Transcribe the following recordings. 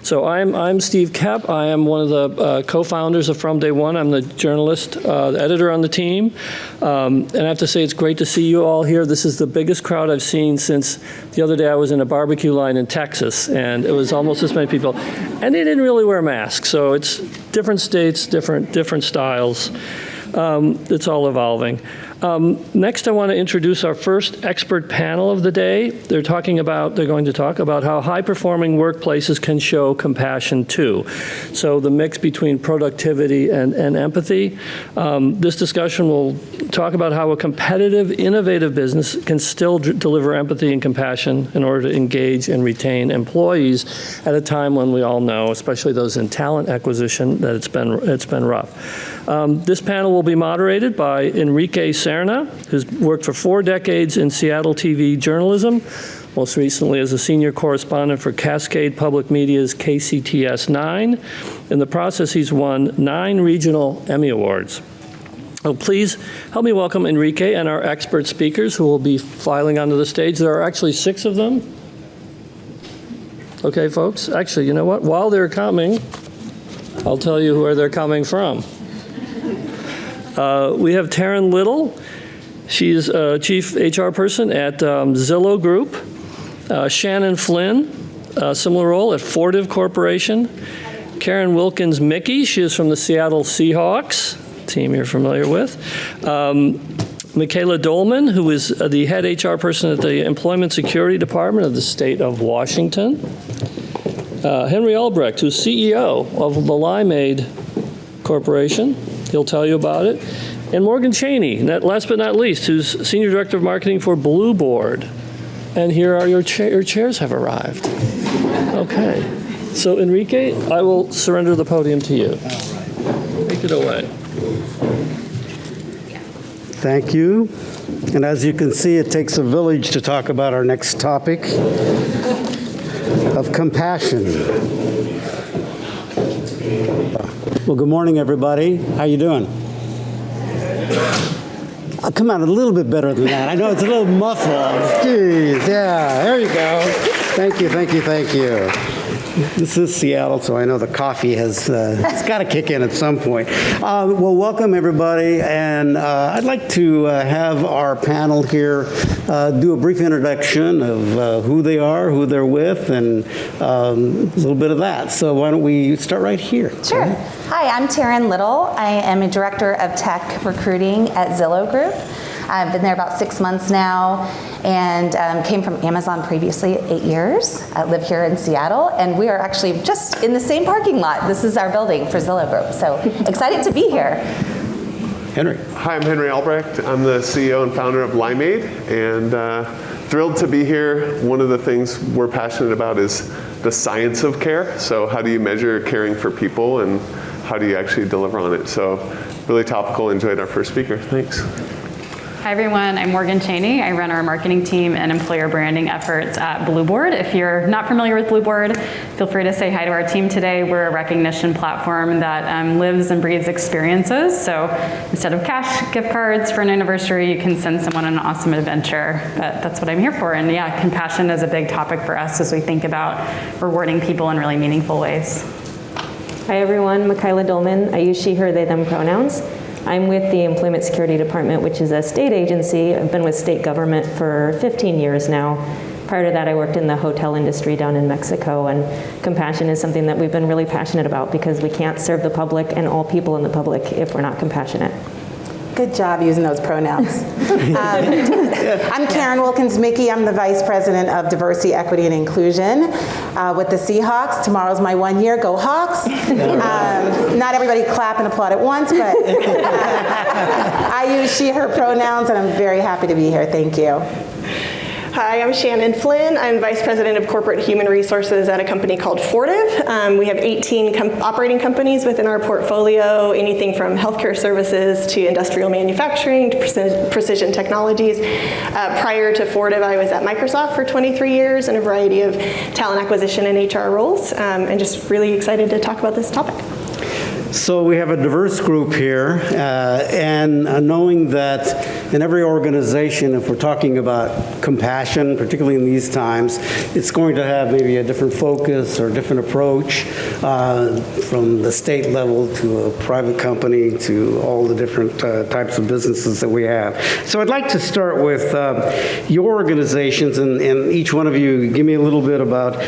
So I'm Steve Koepp. I am one of the co-founders of From Day One. I'm the journalist, editor on the team. And I have to say it's great to see you all here. This is the biggest crowd I've seen since the other day I was in a barbecue line in Texas, and it was almost as many people. And they didn't really wear masks, so it's different states, different styles. It's all evolving. Next, I want to introduce our first expert panel of the day. They're going to talk about how high-performing workplaces can show compassion too. So the mix between productivity and empathy. This discussion will talk about how a competitive, innovative business can still deliver empathy and compassion in order to engage and retain employees at a time when we all know, especially those in talent acquisition, that it's been rough. This panel will be moderated by Enrique Cerna, who's worked for 4 decades in Seattle TV journalism, most recently as a senior correspondent for Cascade Public Media's KCTS 9. In the process, he's won 9 regional Emmy Awards. So please help me welcome Enrique and our expert speakers who will be filing onto the stage. There are actually 6 of them. Okay, folks. Actually, you know what? While they're coming, I'll tell you where they're coming from. We have Taryn Little. She's a chief HR person at Zillow Group. Shannon Flynn, similar role at Fortive Corporation. Karen Wilkins-Mickey, she is from the Seattle Seahawks, team you're familiar with. Michaela Doelman, who is the head HR person at the Employment Security Department of the state of Washington. Henry Albrecht, who's CEO of the Limeade Corporation. He'll tell you about it. And Morgan Chaney, last but not least, who's Senior Director of Marketing for Blueboard. And here are your chairs have arrived. Okay. So Enrique, I will surrender the podium to you. Take it away. Thank you. And as you can see, it takes a village to talk about our next topic of compassion. Well, good morning, everybody. How you doing? I'll come out a little bit better than that. I know it's a little muffled. Jeez, yeah, there you go. Thank you, thank you, thank you. This is Seattle, so I know the coffee has it's got to kick in at some point. Well, welcome, everybody, and I'd like to have our panel here do a brief introduction of who they are, who they're with, and a little bit of that. So why don't we start right here? Sure. Hi, I'm Taryn Little. I am a director of tech recruiting at Zillow Group. I've been there about 6 months now, and came from Amazon previously 8 years. I live here in Seattle, and we are actually just in the same parking lot. This is our building for Zillow Group, so excited to be here. Henry. Hi, I'm Henry Albrecht. I'm the CEO and founder of Limeade, and thrilled to be here. One of the things we're passionate about is the science of care. So how do you measure caring for people, and how do you actually deliver on it? So really topical. Enjoyed our first speaker. Thanks. Hi everyone, I'm Morgan Chaney. I run our marketing team and employer branding efforts at Blueboard. If you're not familiar with Blueboard, feel free to say hi to our team today. We're a recognition platform that lives and breathes experiences. So instead of cash gift cards for an anniversary, you can send someone an awesome adventure. But that's what I'm here for. And yeah, compassion is a big topic for us as we think about rewarding people in really meaningful ways. Hi everyone, Michaela Doelman. I use she, her, they, them pronouns. I'm with the Employment Security Department, which is a state agency. I've been with state government for 15 years now. Prior to that, I worked in the hotel industry down in Mexico, and compassion is something that we've been really passionate about because we can't serve the public and all people in the public if we're not compassionate. Good job using those pronouns. I'm Karen Wilkins-Mickey. I'm the Vice President of Diversity, Equity, and Inclusion with the Seahawks. Tomorrow's my 1 year. Go Hawks. Not everybody clap and applaud at once, but I use she, her pronouns, and I'm very happy to be here. Thank you. Hi, I'm Shannon Flynn. I'm Vice President of Corporate Human Resources at a company called Fortive. We have 18 operating companies within our portfolio, anything from healthcare services to industrial manufacturing to precision technologies. Prior to Fortive, I was at Microsoft for 23 years in a variety of talent acquisition and HR roles, and just really excited to talk about this topic. So we have a diverse group here, and knowing that in every organization, if we're talking about compassion, particularly in these times, it's going to have maybe a different focus or a different approach from the state level to a private company to all the different types of businesses that we have. So I'd like to start with your organizations, and each one of you give me a little bit about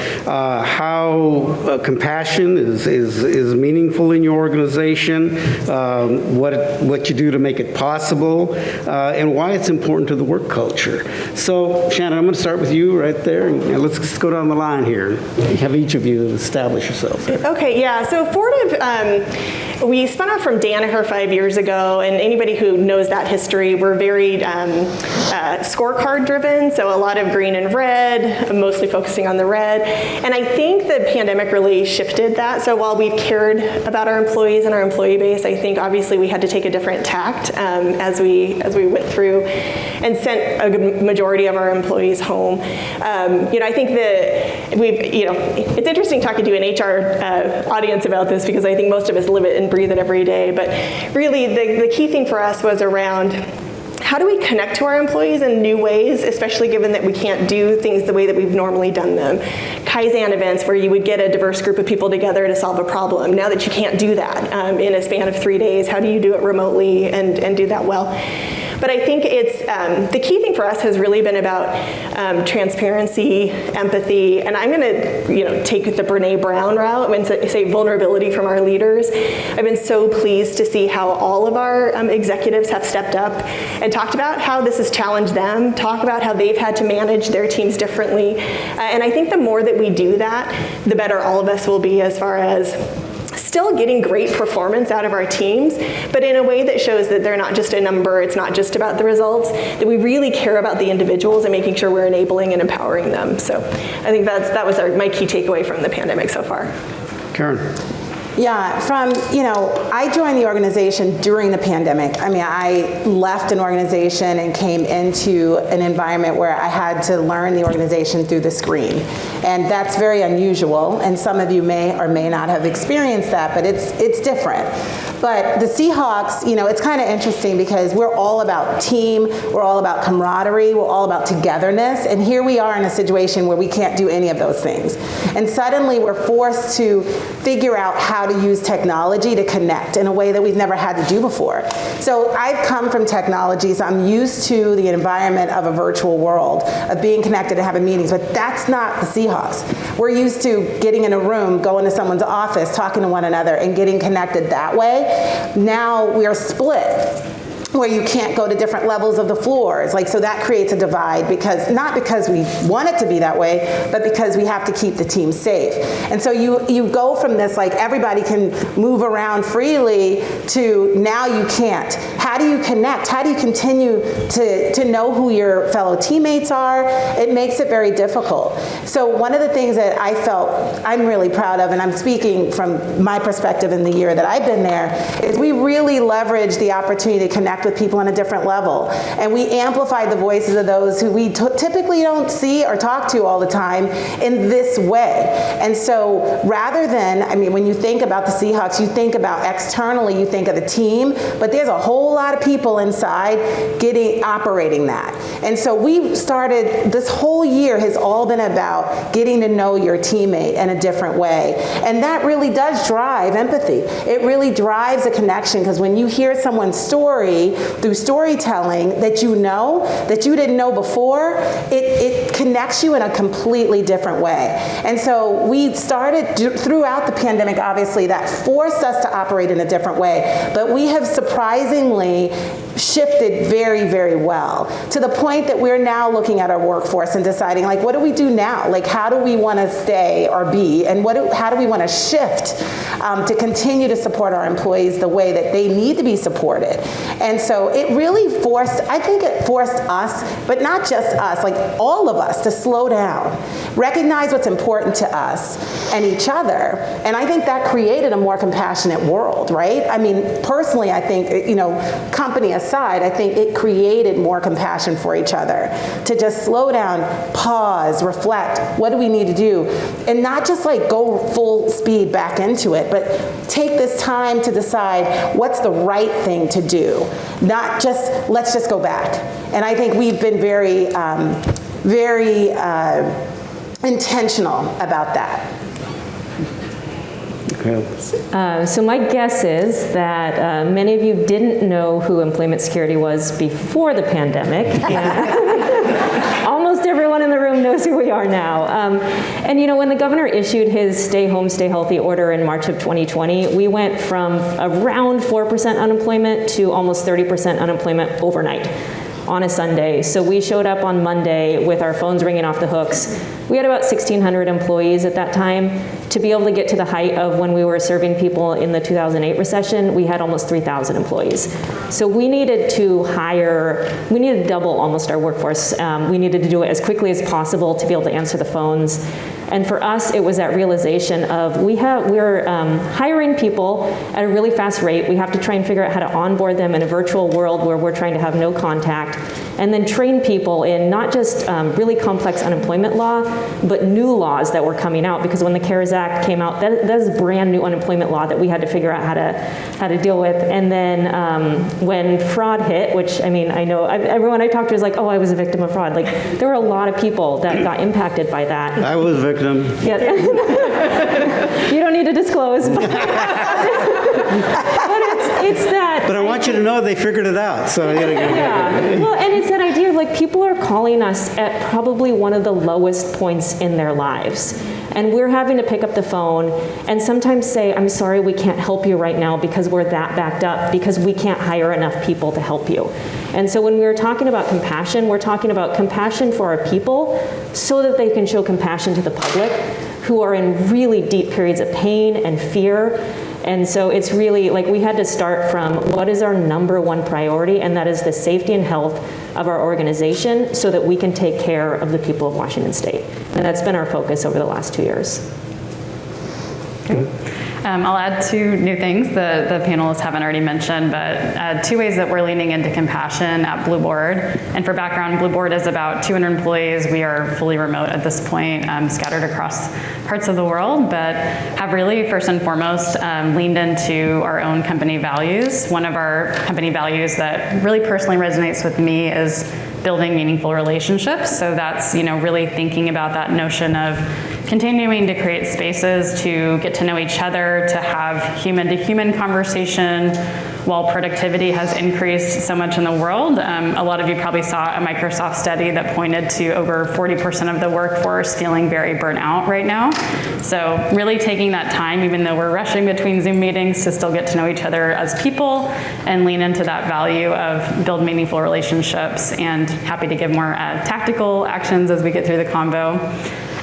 how compassion is meaningful in your organization, what you do to make it possible, and why it's important to the work culture. So, Shannon, I'm going to start with you right there, and let's just go down the line here. Have each of you establish yourselves. Okay, yeah. So Fortive, we spun off from Danaher 5 years ago, and anybody who knows that history, we're very scorecard driven, so a lot of green and red, mostly focusing on the red. And I think the pandemic really shifted that. So while we've cared about our employees and our employee base, I think obviously we had to take a different tact as we went through and sent a good majority of our employees home. I think that it's interesting talking to an HR audience about this because I think most of us live it and breathe it every day. But really, the key thing for us was around how do we connect to our employees in new ways, especially given that we can't do things the way that we've normally done them. Kaizen events where you would get a diverse group of people together to solve a problem. Now that you can't do that in a span of 3 days, how do you do it remotely and do that well? But I think it's the key thing for us has really been about transparency, empathy, and I'm going to take the Brene Brown route and say vulnerability from our leaders. I've been so pleased to see how all of our executives have stepped up and talked about how this has challenged them, talk about how they've had to manage their teams differently. And I think the more that we do that, the better all of us will be as far as still getting great performance out of our teams, but in a way that shows that they're not just a number, it's not just about the results, that we really care about the individuals and making sure we're enabling and empowering them. So I think that was my key takeaway from the pandemic so far. Karen. Yeah, I joined the organization during the pandemic. I mean, I left an organization and came into an environment where I had to learn the organization through the screen. And that's very unusual, and some of you may or may not have experienced that, but it's different. But the Seahawks, it's kind of interesting because we're all about team, we're all about camaraderie, we're all about togetherness, and here we are in a situation where we can't do any of those things. And suddenly we're forced to figure out how to use technology to connect in a way that we've never had to do before. So I've come from technology, so I'm used to the environment of a virtual world, of being connected and having meetings, but that's not the Seahawks. We're used to getting in a room, going to someone's office, talking to one another, and getting connected that way. Now we're split, where you can't go to different levels of the floors. So that creates a divide not because we want it to be that way, but because we have to keep the team safe. And so you go from this, everybody can move around freely to now you can't. How do you connect? How do you continue to know who your fellow teammates are? It makes it very difficult. So one of the things that I felt I'm really proud of, and I'm speaking from my perspective in the year that I've been there, is we really leveraged the opportunity to connect with people on a different level. And we amplified the voices of those who we typically don't see or talk to all the time in this way. And so rather than, when you think about the Seahawks, you think about externally, you think of the team, but there's a whole lot of people inside operating that. And so we started, this whole year has all been about getting to know your teammate in a different way. And that really does drive empathy. It really drives a connection, because when you hear someone's story through storytelling that you didn't know before, it connects you in a completely different way. And so we started throughout the pandemic, obviously, that forced us to operate in a different way, but we have surprisingly shifted very, very well, to the point that we're now looking at our workforce and deciding, what do we do now? How do we want to stay or be, and how do we want to shift to continue to support our employees the way that they need to be supported? And so it really forced us, but not just us, all of us, to slow down, recognize what's important to us and each other. And I think that created a more compassionate world, right? Personally, I think, company aside, aside, I think it created more compassion for each other to just slow down, pause, reflect. What do we need to do? And not just like go full speed back into it, but take this time to decide what's the right thing to do. Not just, let's just go back. And I think we've been very, very intentional about that. So my guess is that many of you didn't know who employment security was before the pandemic. Almost everyone in the room knows who we are now. And you know, when the governor issued his stay home, stay healthy order in March of 2020, we went from around 4% unemployment to almost 30% unemployment overnight on a Sunday. So we showed up on Monday with our phones ringing off the hooks. We had about 1,600 employees at that time. To be able to get to the height of when we were serving people in the 2008 recession, we had almost 3,000 employees. So we needed to we needed to double almost our workforce. We needed to do it as quickly as possible to be able to answer the phones. And for us, it was that realization of we're hiring people at a really fast rate. We have to try and figure out how to onboard them in a virtual world where we're trying to have no contact, and then train people in not just really complex unemployment law, but new laws that were coming out. Because when the CARES Act came out, that is brand new unemployment law that we had to figure out how to deal with. And then when fraud hit, which I mean, I know everyone I talked to is like, oh, I was a victim of fraud. Like there were a lot of people that got impacted by that. I was a victim. Yeah. You don't need to disclose. But it's that. But I want you to know they figured it out. So yeah. Well, and it's that idea of like people are calling us at probably one of the lowest points in their lives. And we're having to pick up the phone and sometimes say, I'm sorry, we can't help you right now because we're that backed up, because we can't hire enough people to help you. And so when we were talking about compassion, we're talking about compassion for our people so that they can show compassion to the public who are in really deep periods of pain and fear. And so it's really like we had to start from what is our number one priority, and that is the safety and health of our organization so that we can take care of the people of Washington State. And that's been our focus over the last 2 years. Okay. I'll add two new things the panelists haven't already mentioned, but 2 ways that we're leaning into compassion at Blueboard. And for background, Blueboard is about 200 employees. We are fully remote at this point, scattered across parts of the world, but have really, first and foremost, leaned into our own company values. One of our company values that really personally resonates with me is building meaningful relationships. So that's, really thinking about that notion of continuing to create spaces to get to know each other, to have human-to-human conversation. While productivity has increased so much in the world, a lot of you probably saw a Microsoft study that pointed to over 40% of the workforce feeling very burnt out right now. So really taking that time, even though we're rushing between Zoom meetings, to still get to know each other as people and lean into that value of build meaningful relationships, and happy to give more tactical actions as we get through the convo.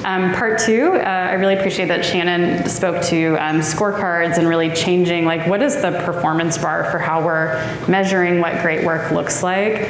Part 2, I really appreciate that Shannon spoke to scorecards and really changing, like, what is the performance bar for how we're measuring what great work looks like.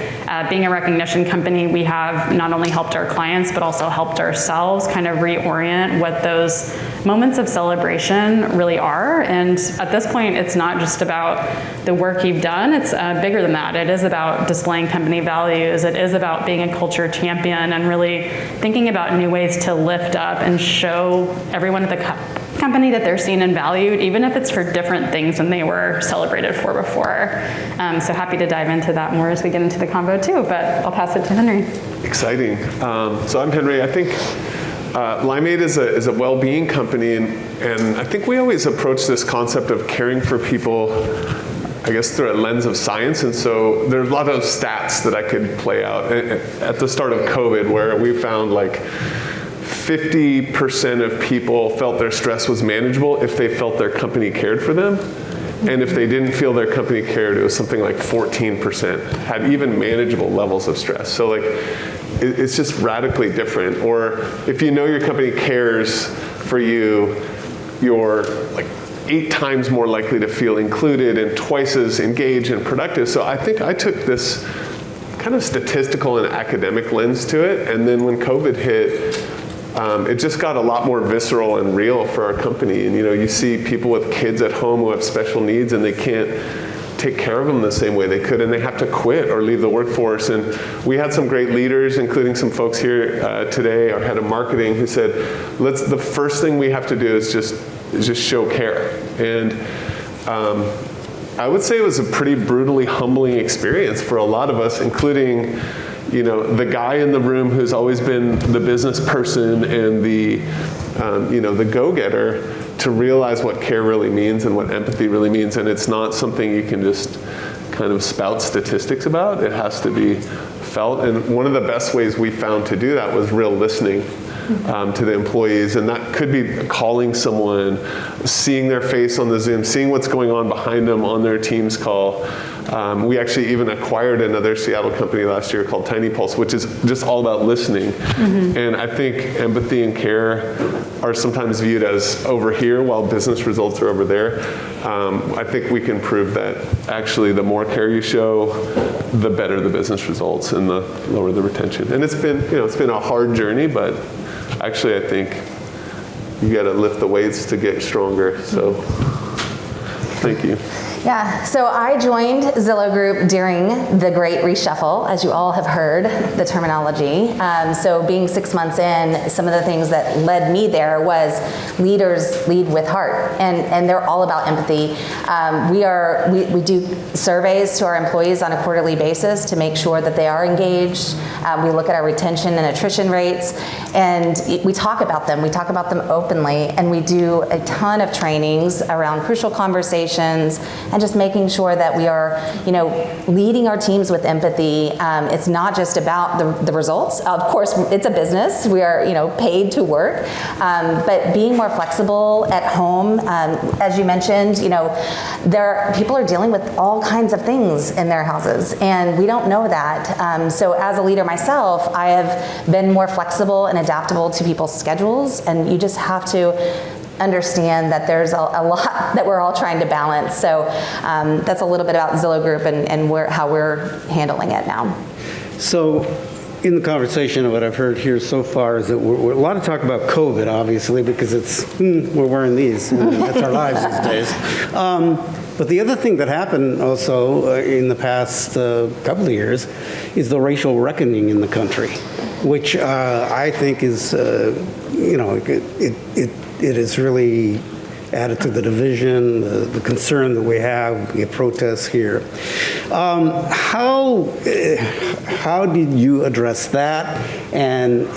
Being a recognition company, we have not only helped our clients, but also helped ourselves kind of reorient what those moments of celebration really are. And at this point, it's not just about the work you've done, it's bigger than that. It is about displaying company values. It is about being a culture champion and really thinking about new ways to lift up and show everyone at the company that they're seen and valued, even if it's for different things than they were celebrated for before. So happy to dive into that more as we get into the convo too, but I'll pass it to Henry. Exciting. So I'm Henry. I think Limeade is a well-being company, and I think we always approach this concept of caring for people, I guess, through a lens of science. And so there's a lot of stats that I could play out at the start of COVID, where we found like 50% of people felt their stress was manageable if they felt their company cared for them. And if they didn't feel their company cared, it was something like 14% had even manageable levels of stress. So like, it's just radically different. Or if you know your company cares for you, you're like 8 times more likely to feel included and twice as engaged and productive. So I think I took this kind of statistical and academic lens to it. And then when COVID hit, it just got a lot more visceral and real for our company. And you see people with kids at home who have special needs, and they can't take care of them the same way they could, and they have to quit or leave the workforce. And we had some great leaders, including some folks here today, our head of marketing, who said, the first thing we have to do is just show care. And I would say it was a pretty brutally humbling experience for a lot of us, including, the guy in the room who's always been the business person and the go-getter, to realize what care really means and what empathy really means. And it's not something you can just kind of spout statistics about. It has to be felt. And one of the best ways we found to do that was real listening to the employees. And that could be calling someone, seeing their face on the Zoom, seeing what's going on behind them on their Teams call. We actually even acquired another Seattle company last year called Tiny Pulse, which is just all about listening. And I think empathy and care are sometimes viewed as over here while business results are over there. I think we can prove that actually the more care you show, the better the business results and the lower the retention. And it's been a hard journey, but actually I think you got to lift the weights to get stronger. So thank you. Yeah, so I joined Zillow Group during the Great Reshuffle, as you all have heard the terminology. So being 6 months in, some of the things that led me there was leaders lead with heart, and they're all about empathy. We do surveys to our employees on a quarterly basis to make sure that they are engaged. We look at our retention and attrition rates, and we talk about them. We talk about them openly, and we do a ton of trainings around crucial conversations and just making sure that we are, leading our teams with empathy. It's not just about the results. Of course, it's a business. We are, paid to work, but being more flexible at home. As you mentioned, people are dealing with all kinds of things in their houses, and we don't know that. So as a leader myself, I have been more flexible and adaptable to people's schedules, and you just have to understand that there's a lot that we're all trying to balance. So that's a little bit about Zillow Group and how we're handling it now. So in the conversation, what I've heard here so far is that we're a lot of talk about COVID, obviously, because we're wearing these, and that's our lives these days. But the other thing that happened also in the past couple of years is the racial reckoning in the country, which I think is, it has really added to the division, the concern that we have. We get protests here. How did you address that, and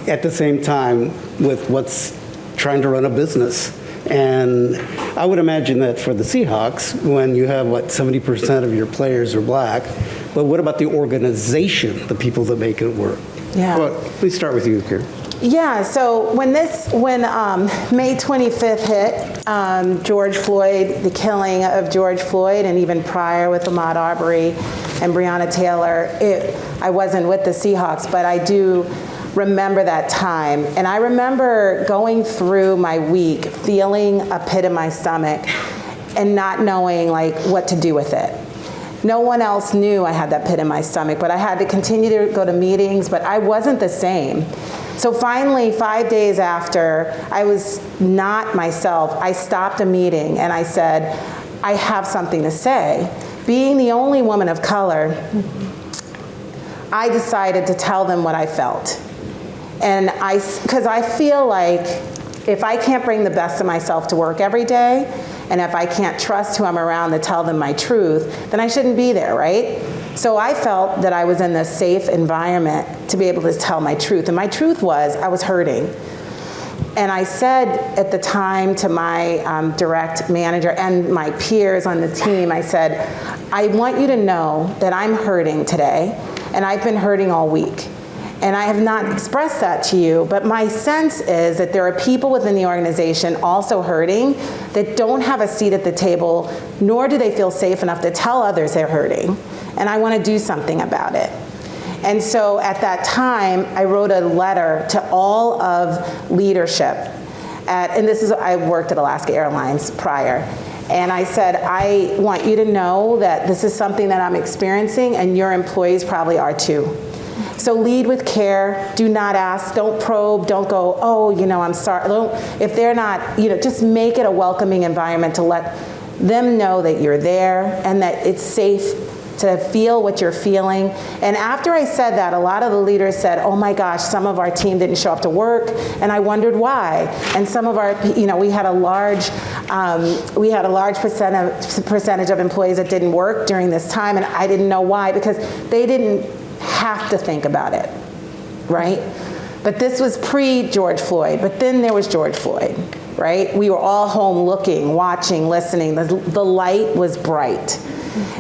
at the same time with what's trying to run a business? And I would imagine that for the Seahawks, when you have 70% of your players are black, but what about the organization, the people that make it work? Yeah. Well, please start with you, Karen. Yeah, so when May 25th hit, George Floyd, the killing of George Floyd, and even prior with Ahmaud Arbery and Breonna Taylor, I wasn't with the Seahawks, but I do remember that time. And I remember going through my week, feeling a pit in my stomach and not knowing what to do with it. No one else knew I had that pit in my stomach, but I had to continue to go to meetings, but I wasn't the same. So finally, 5 days after, I was not myself. I stopped a meeting and I said, I have something to say. Being the only woman of color, I decided to tell them what I felt. And because I feel like if I can't bring the best of myself to work every day, and if I can't trust who I'm around to tell them my truth, then I shouldn't be there, right? So I felt that I was in this safe environment to be able to tell my truth. And my truth was I was hurting. And I said at the time to my direct manager and my peers on the team, I said, I want you to know that I'm hurting today, and I've been hurting all week. And I have not expressed that to you, but my sense is that there are people within the organization also hurting that don't have a seat at the table, nor do they feel safe enough to tell others they're hurting. And I want to do something about it. And so at that time, I wrote a letter to all of leadership. I worked at Alaska Airlines prior. And I said, I want you to know that this is something that I'm experiencing, and your employees probably are too. So lead with care. Do not ask. Don't probe. Don't go, I'm sorry. If they're not, just make it a welcoming environment to let them know that you're there and that it's safe to feel what you're feeling. And after I said that, a lot of the leaders said, oh my gosh, some of our team didn't show up to work, and I wondered why. And some of our, we had a large percentage of employees that didn't work during this time, and I didn't know why, because they didn't have to think about it, right? But this was pre-George Floyd, but then there was George Floyd, right? We were all home looking, watching, listening. The light was bright.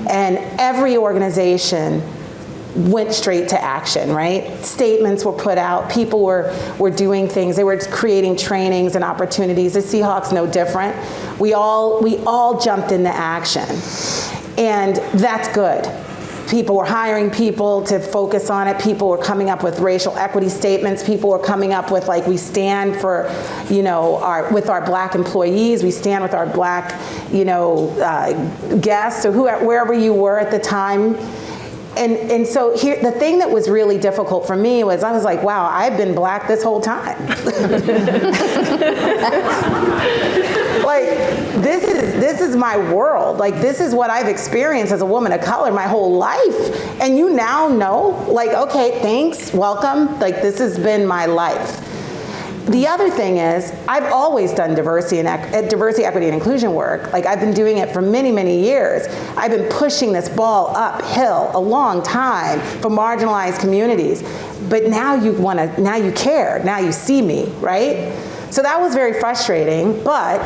And every organization went straight to action, right? Statements were put out, people were doing things, they were creating trainings and opportunities. The Seahawks no different. We all jumped into action. And that's good. People were hiring people to focus on it. People were coming up with racial equity statements. People were coming up with, like, we stand for, with our black employees. We stand with our black, guests, or wherever you were at the time. And so here, the thing that was really difficult for me was I was like, wow, I've been black this whole time. Like, this is my world. Like, this is what I've experienced as a woman of color my whole life. And you now know, like, okay, thanks, welcome. Like, this has been my life. The other thing is, I've always done diversity, equity, and inclusion work. Like, I've been doing it for many, many years. I've been pushing this ball uphill a long time for marginalized communities. But now now you care, now you see me, right? So that was very frustrating, but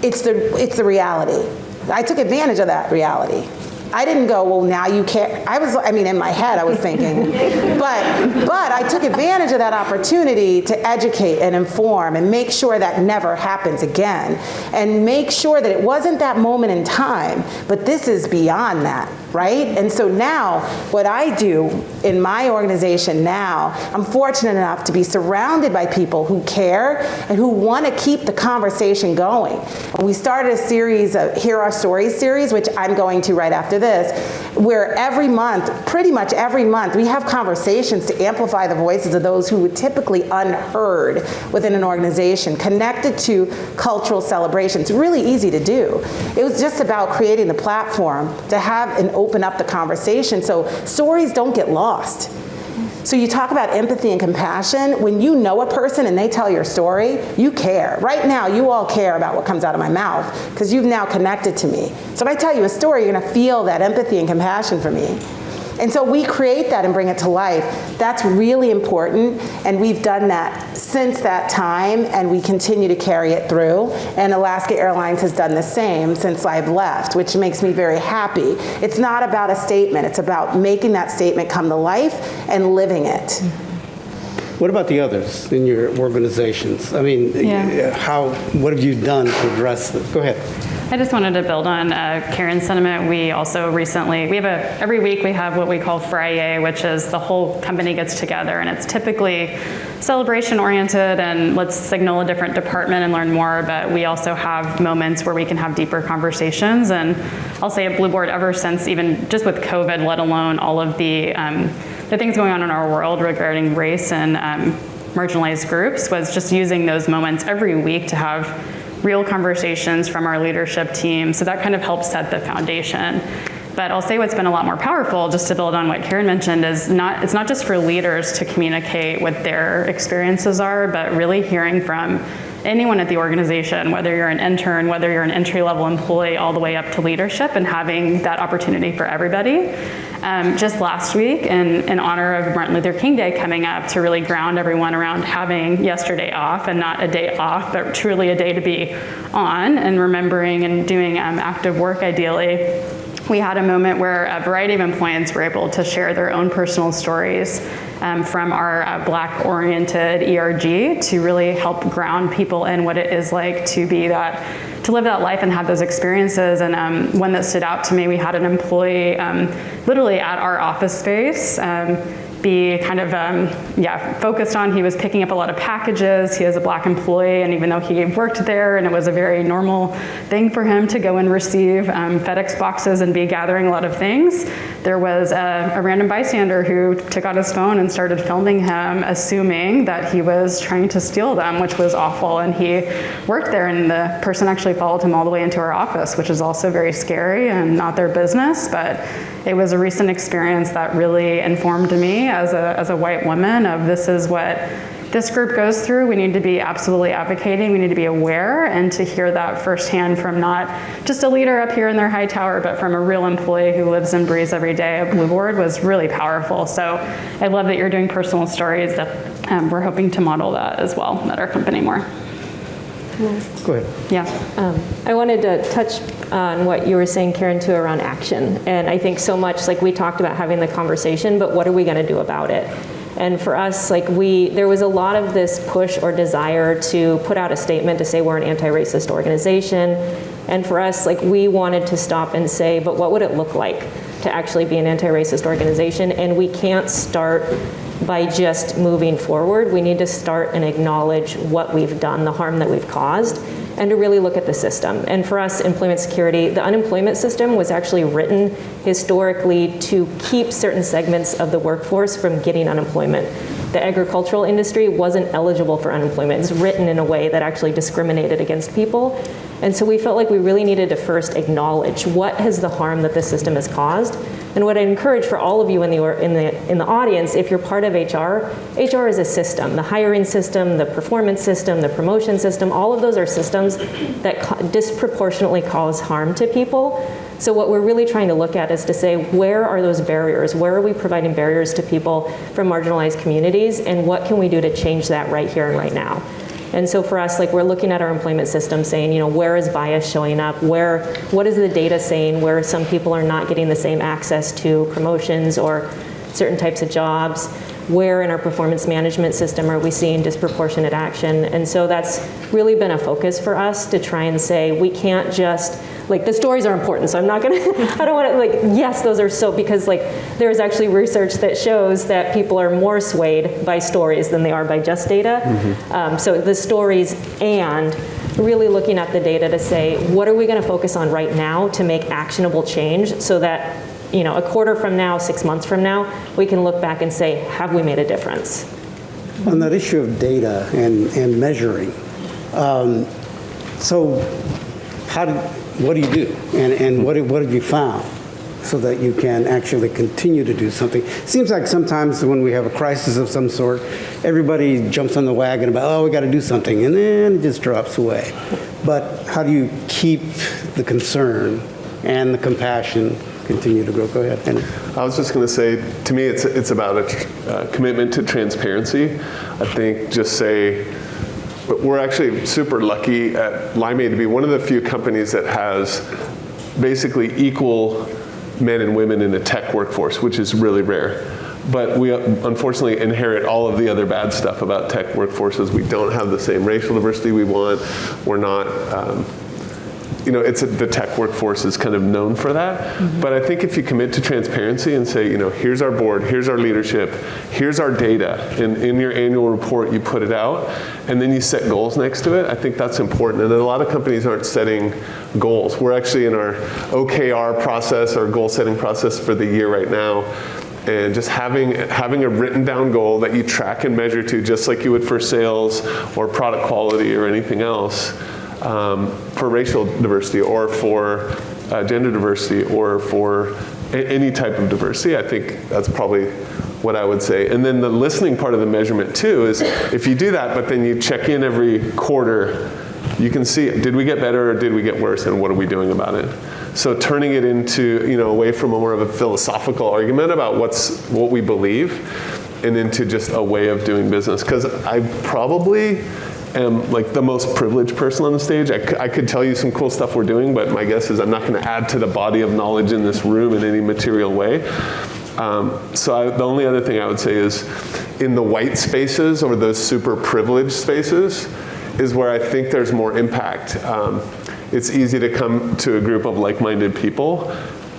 it's the reality. I took advantage of that reality. I didn't go, well, now you care. In my head I was thinking, but I took advantage of that opportunity to educate and inform and make sure that never happens again, and make sure that it wasn't that moment in time, but this is beyond that, right? And so now what I do in my organization now, I'm fortunate enough to be surrounded by people who care and who want to keep the conversation going. We started a series, Hear Our Stories series, which I'm going to right after this, where every month, pretty much every month, we have conversations to amplify the voices of those who were typically unheard within an organization, connected to cultural celebrations. Really easy to do. It was just about creating the platform to have and open up the conversation so stories don't get lost. So you talk about empathy and compassion. When you know a person and they tell your story, you care. Right now, you all care about what comes out of my mouth because you've now connected to me. So if I tell you a story, you're going to feel that empathy and compassion for me. And so we create that and bring it to life. That's really important, and we've done that since that time, and we continue to carry it through. And Alaska Airlines has done the same since I've left, which makes me very happy. It's not about a statement. It's about making that statement come to life and living it. What about the others in your organizations? I mean, what have you done to address this? Go ahead. I just wanted to build on Karen's sentiment. We also recently, every week we have what we call Friday, which is the whole company gets together, and it's typically celebration oriented and let's signal a different department and learn more, but we also have moments where we can have deeper conversations. And I'll say at Blueboard, ever since even just with COVID, let alone all of the things going on in our world regarding race and marginalized groups, was just using those moments every week to have real conversations from our leadership team. So that kind of helps set the foundation. But I'll say what's been a lot more powerful, just to build on what Karen mentioned, is it's not just for leaders to communicate what their experiences are, but really hearing from anyone at the organization, whether you're an intern, whether you're an entry-level employee, all the way up to leadership, and having that opportunity for everybody. Just last week, in honor of Martin Luther King Day coming up, to really ground everyone around having yesterday off, and not a day off, but truly a day to be on, and remembering and doing active work ideally. We had a moment where a variety of employees were able to share their own personal stories from our Black-oriented ERG to really help ground people in what it is like to live that life and have those experiences. And one that stood out to me, we had an employee literally at our office space be kind of, focused on. He was picking up a lot of packages. He is a Black employee, and even though he worked there and it was a very normal thing for him to go and receive FedEx boxes and be gathering a lot of things, there was a random bystander who took out his phone and started filming him, assuming that he was trying to steal them, which was awful. And he worked there, and the person actually followed him all the way into our office, which is also very scary and not their business. But it was a recent experience that really informed me as a white woman of this is what this group goes through. We need to be absolutely advocating. We need to be aware, and to hear that firsthand from not just a leader up here in their high tower, but from a real employee who lives and breathes every day at Blueboard was really powerful. So I love that you're doing personal stories that we're hoping to model that as well at our company more. Go ahead. Yeah. I wanted to touch on what you were saying, Karen, too, around action. And I think so much, like we talked about having the conversation, but what are we going to do about it? And for us, there was a lot of this push or desire to put out a statement to say we're an anti-racist organization. And for us, we wanted to stop and say, but what would it look like to actually be an anti-racist organization? And we can't start by just moving forward. We need to start and acknowledge what we've done, the harm that we've caused, and to really look at the system. And for us, employment security, the unemployment system was actually written historically to keep certain segments of the workforce from getting unemployment. The agricultural industry wasn't eligible for unemployment. It's written in a way that actually discriminated against people. And so we felt like we really needed to first acknowledge what is the harm that the system has caused. And what I encourage for all of you in the audience, if you're part of HR is a system. The hiring system, the performance system, the promotion system, all of those are systems that disproportionately cause harm to people. So what we're really trying to look at is to say, where are those barriers? Where are we providing barriers to people from marginalized communities? And what can we do to change that right here and right now? And so for us, we're looking at our employment system saying, where is bias showing up? What is the data saying where some people are not getting the same access to promotions or certain types of jobs? Where in our performance management system are we seeing disproportionate action? And so that's really been a focus for us to try and say, we can't just, the stories are important, so I'm not gonna, I don't wanna, yes, those are so, because there's actually research that shows that people are more swayed by stories than they are by just data. Mm-hmm. So the stories, and really looking at the data to say, what are we gonna focus on right now to make actionable change so that a quarter from now, 6 months from now, we can look back and say, have we made a difference? On that issue of data and measuring, so what do you do? And what have you found so that you can actually continue to do something? It seems like sometimes when we have a crisis of some sort, everybody jumps on the wagon about, we got to do something, and then it just drops away. But how do you keep the concern and the compassion continue to grow? Go ahead, Henry. I was just going to say, to me, it's about a commitment to transparency. I think just say, we're actually super lucky at Limeade to be one of the few companies that has basically equal men and women in the tech workforce, which is really rare. But we unfortunately inherit all of the other bad stuff about tech workforces. We don't have the same racial diversity we want. We're not, the tech workforce is kind of known for that. Mm-hmm. But I think if you commit to transparency and say, here's our board, here's our leadership, here's our data, and in your annual report you put it out, and then you set goals next to it, I think that's important. And a lot of companies aren't setting goals. We're actually in our OKR process, our goal setting process for the year right now. And just having a written down goal that you track and measure to, just like you would for sales or product quality or anything else, for racial diversity or for gender diversity or for any type of diversity. I think that's probably what I would say. And then the listening part of the measurement too is, if you do that, but then you check in every quarter, you can see, did we get better or did we get worse, and what are we doing about it? So turning it into, away from more of a philosophical argument about what we believe, and into just a way of doing business. Because I probably am the most privileged person on the stage. I could tell you some cool stuff we're doing, but my guess is I'm not going to add to the body of knowledge in this room in any material way. The only other thing I would say is, in the white spaces or those super privileged spaces is where I think there's more impact. It's easy to come to a group of like-minded people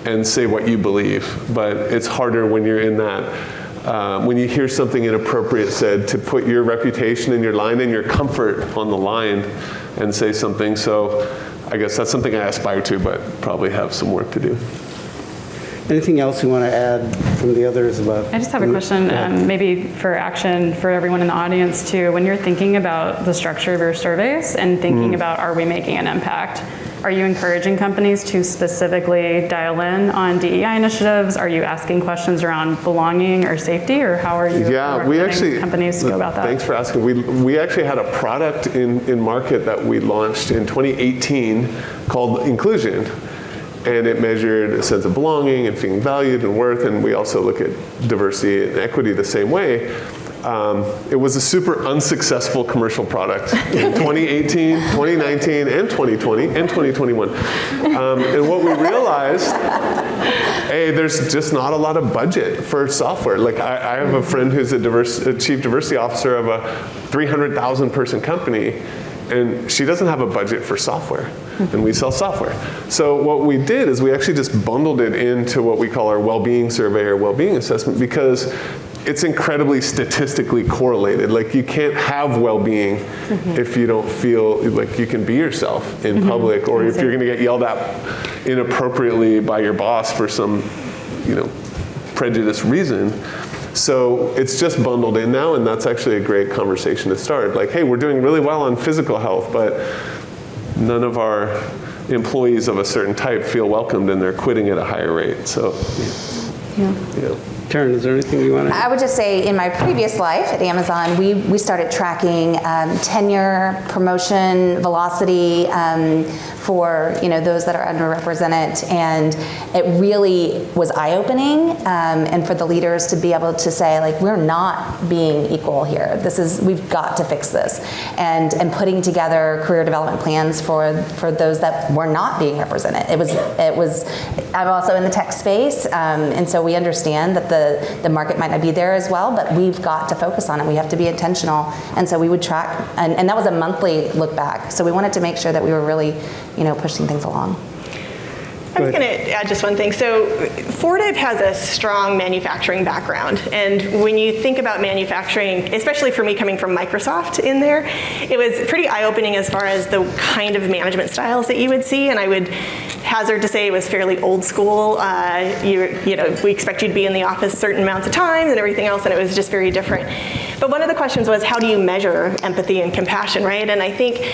and say what you believe, but it's harder when you're in that when you hear something inappropriate said, to put your reputation and your line and your comfort on the line and say something. So I guess that's something I aspire to, but probably have some work to do. Anything else you want to add from the others about? I just have a question, maybe for action for everyone in the audience too. When you're thinking about the structure of your surveys and thinking about, are we making an impact? Are you encouraging companies to specifically dial in on DEI initiatives? Are you asking questions around belonging or safety, or how are you recommending companies to go about that? Thanks for asking. We actually had a product in market that we launched in 2018 called Inclusion. And it measured a sense of belonging and feeling valued and worth, and we also look at diversity and equity the same way. It was a super unsuccessful commercial product in 2018, 2019, and 2020, and 2021. And what we realized, there's just not a lot of budget for software. Like I have a friend who's a chief diversity officer of a 300,000 person company, and she doesn't have a budget for software, and we sell software. So what we did is we actually just bundled it into what we call our well-being survey or well-being assessment, because it's incredibly statistically correlated. Like you can't have well-being if you don't feel like you can be yourself in public, or if you're gonna get yelled at inappropriately by your boss for some, prejudiced reason. So it's just bundled in now, and that's actually a great conversation to start. Like, hey, we're doing really well on physical health, but none of our employees of a certain type feel welcomed, and they're quitting at a higher rate. So, Taryn, is there anything you want to add? I would just say, in my previous life at Amazon, we started tracking tenure, promotion, velocity for those that are underrepresented, and it really was eye-opening, and for the leaders to be able to say, like, we're not being equal here. We've got to fix this, and putting together career development plans for those that were not being represented. It was. I'm also in the tech space, and so we understand that the market might not be there as well, but we've got to focus on it. We have to be intentional. And so we would track, and that was a monthly look back. So we wanted to make sure that we were really, pushing things along. I was going to add just one thing. So Fortive has a strong manufacturing background. And when you think about manufacturing, especially for me coming from Microsoft in there, it was pretty eye-opening as far as the kind of management styles that you would see. And I would hazard to say it was fairly old school. We expect you to be in the office certain amounts of times and everything else, and it was just very different. But one of the questions was, how do you measure empathy and compassion, right? And I think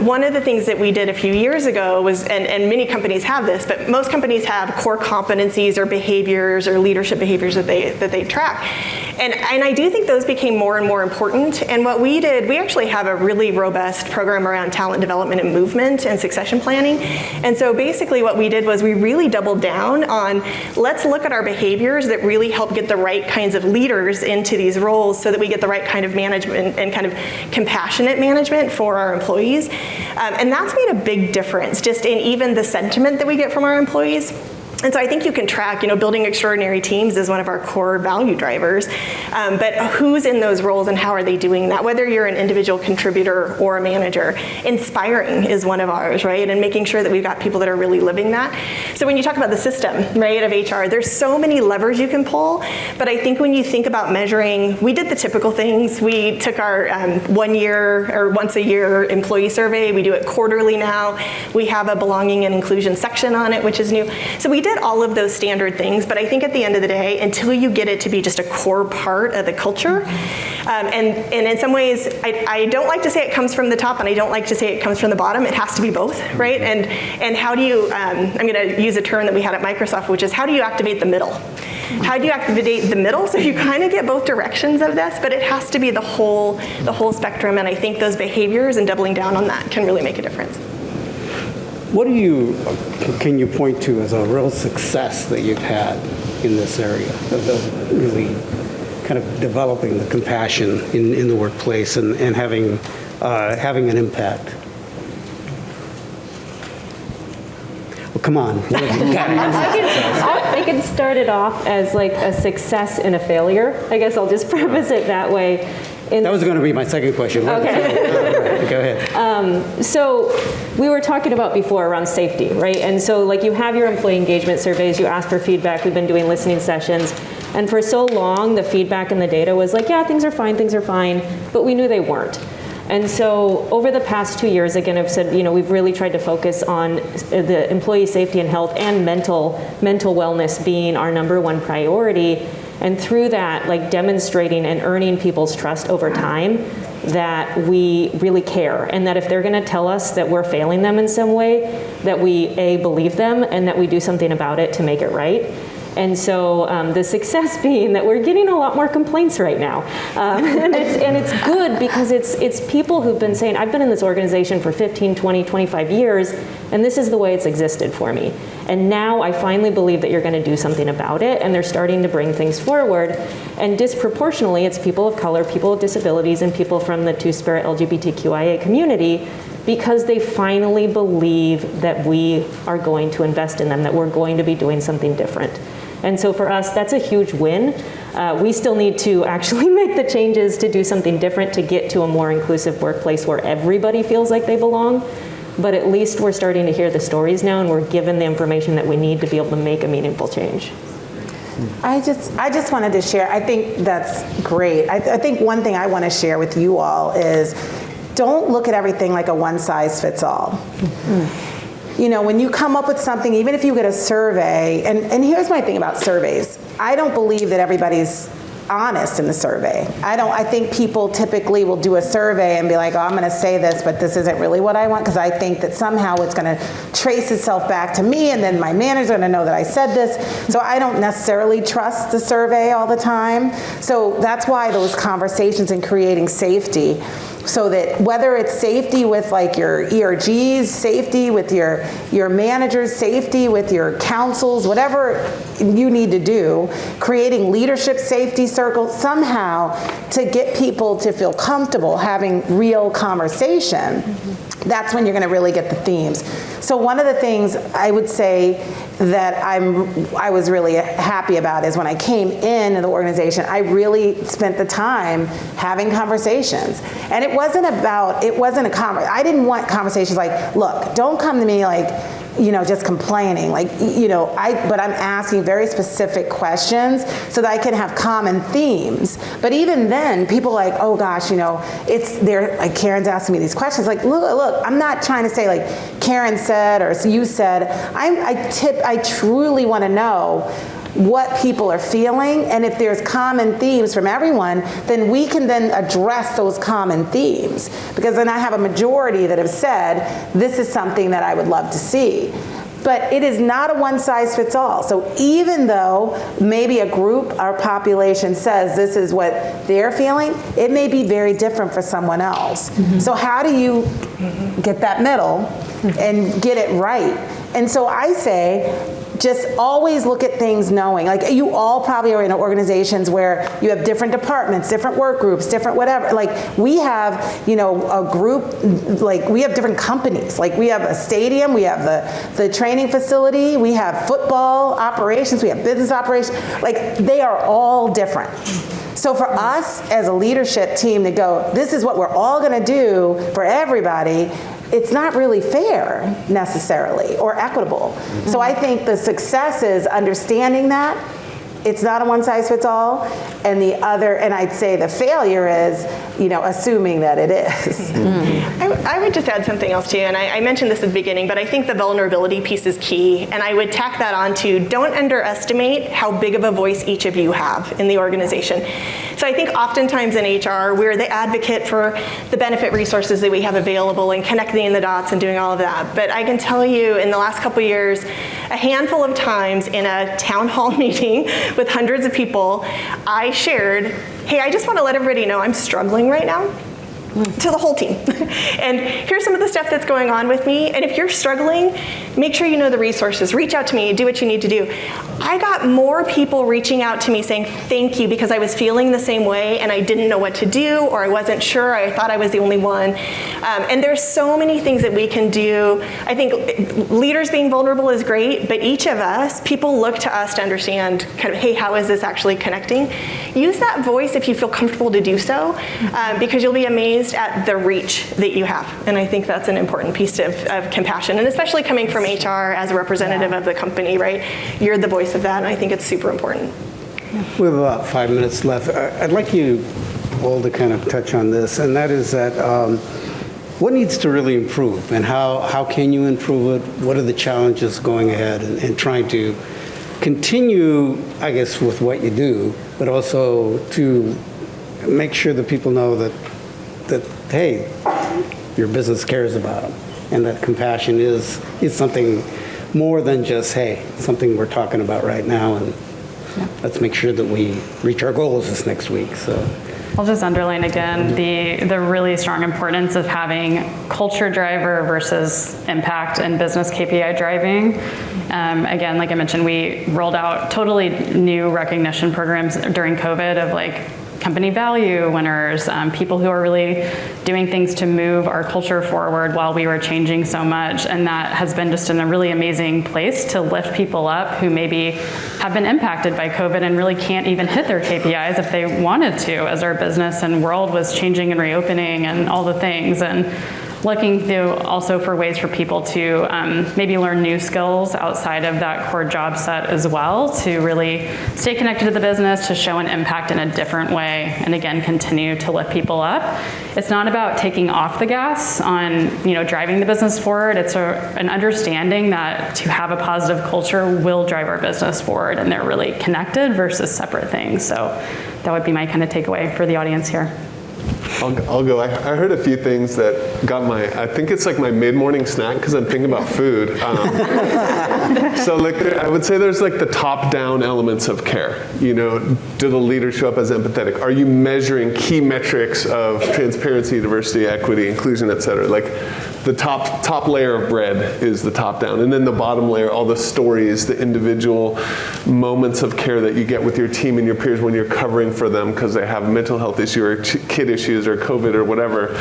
one of the things that we did a few years ago was, and many companies have this, but most companies have core competencies or behaviors or leadership behaviors that they track. And I do think those became more and more important. And what we did, we actually have a really robust program around talent development and movement and succession planning. And so basically what we did was we really doubled down on, let's look at our behaviors that really help get the right kinds of leaders into these roles so that we get the right kind of management and kind of compassionate management for our employees. And that's made a big difference just in even the sentiment that we get from our employees. And so I think you can track, building extraordinary teams is one of our core value drivers. But who's in those roles and how are they doing that? Whether you're an individual contributor or a manager, inspiring is one of ours, right? And making sure that we've got people that are really living that. So when you talk about the system, right, of HR, there's so many levers you can pull. But I think when you think about measuring, we did the typical things. We took our 1 year or once a year employee survey. We do it quarterly now. We have a belonging and inclusion section on it, which is new. So we did all of those standard things, but I think at the end of the day, until you get it to be just a core part of the culture, and in some ways, I don't like to say it comes from the top, and I don't like to say it comes from the bottom. It has to be both, right? And how do you? I'm going to use a term that we had at Microsoft, which is how do you activate the middle? How do you activate the middle? So you kind of get both directions of this, but it has to be the whole spectrum. And I think those behaviors and doubling down on that can really make a difference. What can you point to as a real success that you've had in this area of really kind of developing the compassion in the workplace and having an impact? Well, come on. I can start it off as like a success and a failure. I guess I'll just preface it that way. That was going to be my second question. Okay. Go ahead. So we were talking about before around safety, right? And so like you have your employee engagement surveys, you ask for feedback, we've been doing listening sessions. And for so long, the feedback and the data was like, yeah, things are fine, but we knew they weren't. And so over the past 2 years, again, I've said, we've really tried to focus on the employee safety and health and mental wellness being our #1 priority. And through that, like demonstrating and earning people's trust over time that we really care, and that if they're going to tell us that we're failing them in some way, that we believe them and that we do something about it to make it right. And so the success being that we're getting a lot more complaints right now. And it's good because it's people who've been saying, I've been in this organization for 15, 20, 25 years, and this is the way it's existed for me. And now I finally believe that you're going to do something about it, and they're starting to bring things forward. And disproportionately, it's people of color, people with disabilities, and people from the Two-Spirit LGBTQIA community, because they finally believe that we are going to invest in them, that we're going to be doing something different. And so for us, that's a huge win. We still need to actually make the changes to do something different to get to a more inclusive workplace where everybody feels like they belong. But at least we're starting to hear the stories now, and we're given the information that we need to be able to make a meaningful change. I just wanted to share, I think that's great. I think one thing I want to share with you all is don't look at everything like a one-size-fits-all. When you come up with something, even if you get a survey, and here's my thing about surveys. I don't believe that everybody's honest in the survey. I think people typically will do a survey and be like, oh, I'm going to say this, but this isn't really what I want, because I think that somehow it's going to trace itself back to me, and then my manager's going to know that I said this. So I don't necessarily trust the survey all the time. So that's why those conversations in creating safety, so that whether it's safety with like your ERGs, safety with your managers, safety with your councils, whatever you need to do, creating leadership safety circles somehow to get people to feel comfortable having real conversation. That's when you're going to really get the themes. So one of the things I would say that I was really happy about is when I came into the organization, I really spent the time having conversations. And it wasn't I didn't want conversations like, look, don't come to me like, just complaining, but I'm asking very specific questions so that I can have common themes. But even then, people are like, oh gosh, it's there. Like Karen's asking me these questions. Like, look, I'm not trying to say like Karen said or you said. I truly want to know what people are feeling, and if there's common themes from everyone, then we can then address those common themes, because then I have a majority that have said this is something that I would love to see. But it is not a one-size-fits-all. So even though maybe a group, our population says this is what they're feeling, it may be very different for someone else. So how do you get that middle and get it right? And so I say, just always look at things knowing, like you all probably are in organizations where you have different departments, different work groups, different whatever. Like we have, a group, like we have different companies. Like we have a stadium, we have the training facility, we have football operations, we have business operations. Like they are all different. So for us as a leadership team to go, this is what we're all going to do for everybody, it's not really fair necessarily or equitable. So I think the success is understanding that it's not a one-size-fits-all, and I'd say the failure is, assuming that it is. I would just add something else too, and I mentioned this at the beginning, but I think the vulnerability piece is key, and I would tack that on to don't underestimate how big of a voice each of you have in the organization. So I think oftentimes in HR, we're the advocate for the benefit resources that we have available and connecting the dots and doing all of that. But I can tell you in the last couple years, a handful of times in a town hall meeting with hundreds of people, I shared, hey, I just want to let everybody know I'm struggling right now. To the whole team. And here's some of the stuff that's going on with me. And if you're struggling, make sure you know the resources. Reach out to me, do what you need to do. I got more people reaching out to me saying thank you because I was feeling the same way and I didn't know what to do, or I wasn't sure, I thought I was the only one. And there's so many things that we can do. I think leaders being vulnerable is great, but each of us, people look to us to understand kind of, hey, how is this actually connecting? Use that voice if you feel comfortable to do so, because you'll be amazed at the reach that you have. And I think that's an important piece of compassion, and especially coming from HR as a representative of the company, right? You're the voice of that, and I think it's super important. We have about 5 minutes left. I'd like you all to kind of touch on this, and that is that what needs to really improve, and how can you improve it? What are the challenges going ahead and trying to continue, I guess, with what you do, but also to make sure that people know that hey, your business cares about them, and that compassion is something more than just, hey, something we're talking about right now, and let's make sure that we reach our goals this next week. So I'll just underline again the really strong importance of having culture driver versus impact and business KPI driving. Again, like I mentioned, we rolled out totally new recognition programs during COVID of like company value winners, people who are really doing things to move our culture forward while we were changing so much. And that has been just in a really amazing place to lift people up who maybe have been impacted by COVID and really can't even hit their KPIs if they wanted to, as our business and world was changing and reopening and all the things. And looking through also for ways for people to maybe learn new skills outside of that core job set as well, to really stay connected to the business, to show an impact in a different way, and again, continue to lift people up. It's not about taking off the gas on driving the business forward. It's an understanding that to have a positive culture will drive our business forward, and they're really connected versus separate things. So that would be my kind of takeaway for the audience here. I'll go. I heard a few things that got I think it's like my mid-morning snack because I'm thinking about food. So like I would say there's like the top-down elements of care. Do the leaders show up as empathetic? Are you measuring key metrics of transparency, diversity, equity, inclusion, et cetera? Like the top layer of bread is the top down, and then the bottom layer, all the stories, the individual moments of care that you get with your team and your peers when you're covering for them because they have mental health issue or kid issues or COVID or whatever.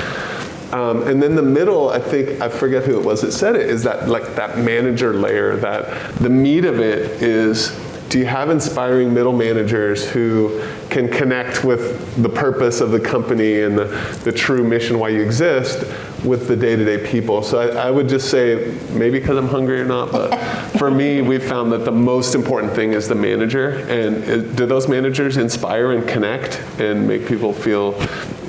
And then the middle, I think, I forget who it was that said it, is that like that manager layer, that the meat of it is, do you have inspiring middle managers who can connect with the purpose of the company and the true mission why you exist with the day-to-day people? So I would just say, maybe because I'm hungry or not, but for me, we've found that the most important thing is the manager. And do those managers inspire and connect and make people feel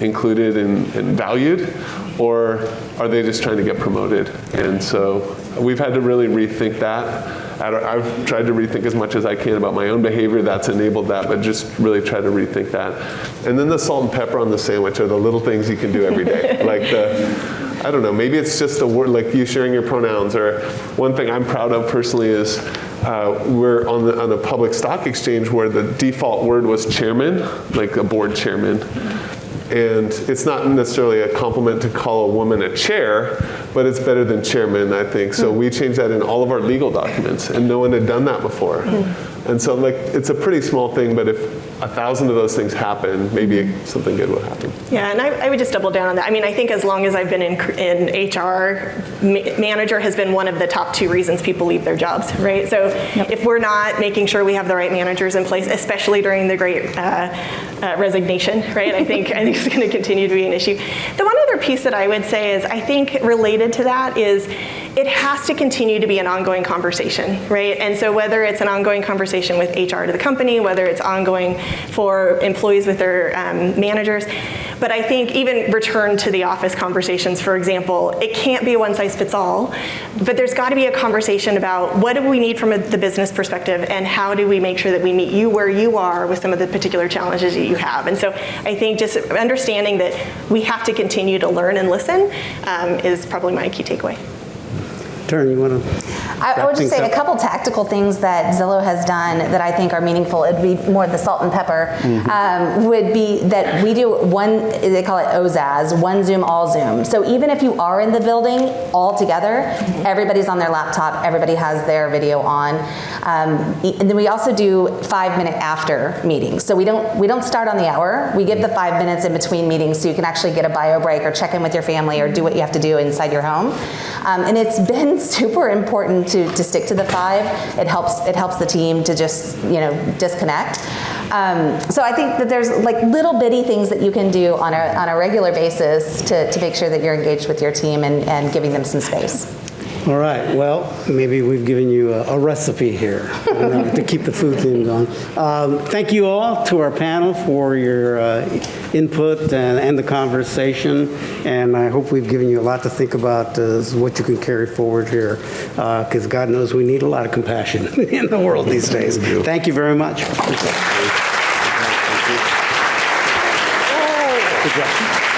included and valued? Or are they just trying to get promoted? And so we've had to really rethink that. I've tried to rethink as much as I can about my own behavior that's enabled that, but just really try to rethink that. And then the salt and pepper on the sandwich are the little things you can do every day. Like I don't know, maybe it's just a word, like you sharing your pronouns. Or one thing I'm proud of personally is we're on a public stock exchange where the default word was chairman, like a board chairman. And it's not necessarily a compliment to call a woman a chair, but it's better than chairman, I think. So we changed that in all of our legal documents, and no one had done that before. And so like it's a pretty small thing, but if 1,000 of those things happen, maybe something good will happen. Yeah, and I would just double down on that. I mean, I think as long as I've been in HR, manager has been one of the top 2 reasons people leave their jobs, right? So if we're not making sure we have the right managers in place, especially during the great resignation, right? I think it's going to continue to be an issue. The one other piece that I would say is, I think related to that is, it has to continue to be an ongoing conversation, right? And so whether it's an ongoing conversation with HR to the company, whether it's ongoing for employees with their managers, but I think even return to the office conversations, for example, it can't be a one size fits all, but there's got to be a conversation about what do we need from the business perspective, and how do we make sure that we meet you where you are with some of the particular challenges that you have. And so I think just understanding that we have to continue to learn and listen is probably my key takeaway. Taryn, you want to? I would just say a couple tactical things that Zillow has done that I think are meaningful. It'd be more the salt and pepper. Would be that we do they call it OZAS, one Zoom, all Zoom. So even if you are in the building all together, everybody's on their laptop, everybody has their video on. And then we also do 5-minute after meetings. So we don't start on the hour. We give the 5 minutes in between meetings so you can actually get a bio break or check in with your family or do what you have to do inside your home. And it's been super important to stick to the 5. It helps the team to just disconnect. So I think that there's like little bitty things that you can do on a regular basis to make sure that you're engaged with your team and giving them some space. All right, well, maybe we've given you a recipe here to keep the food theme going. Thank you all to our panel for your input and the conversation, and I hope we've given you a lot to think about as what you can carry forward here, because God knows we need a lot of compassion in the world these days. Thank you very much. Good job.